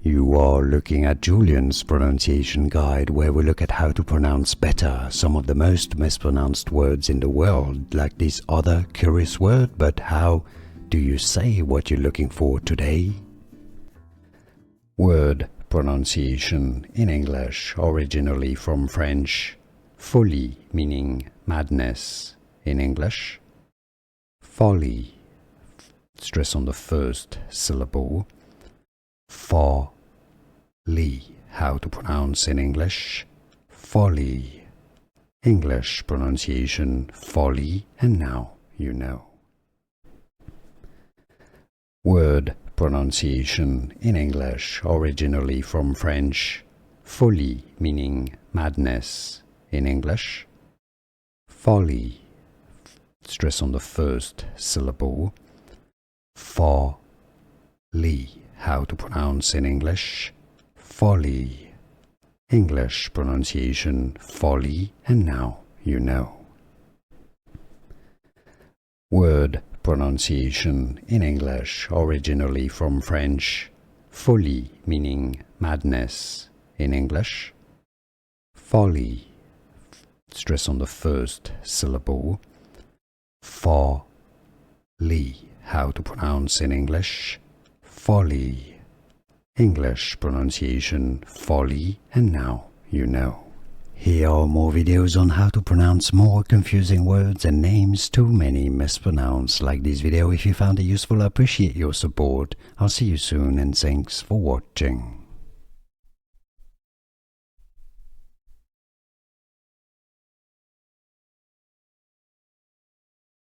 You are looking at Julian's pronunciation guide, where we look at how to pronounce better some of the most mispronounced words in the world, like this other curious word. But how do you say what you're looking for today? Word pronunciation in English, originally from French. Folie, meaning madness in English. Folly, stress on the first syllable. Folly, how to pronounce in English. Folly. English pronunciation folly, and now you know. Word pronunciation in English, originally from French. Folie, meaning madness in English. Folly, stress on the first syllable. Folly, how to pronounce in English. Folly. English pronunciation folly, and now you know. Word pronunciation in English, originally from French. Folie, meaning madness in English. Folly, stress on the first syllable. Folly, how to pronounce in English. Folly. English pronunciation folly, and now you know. Here are more videos on how to pronounce more confusing words and names too many mispronounced. Like this video if you found it useful. I appreciate your support. I'll see you soon, and thanks for watching.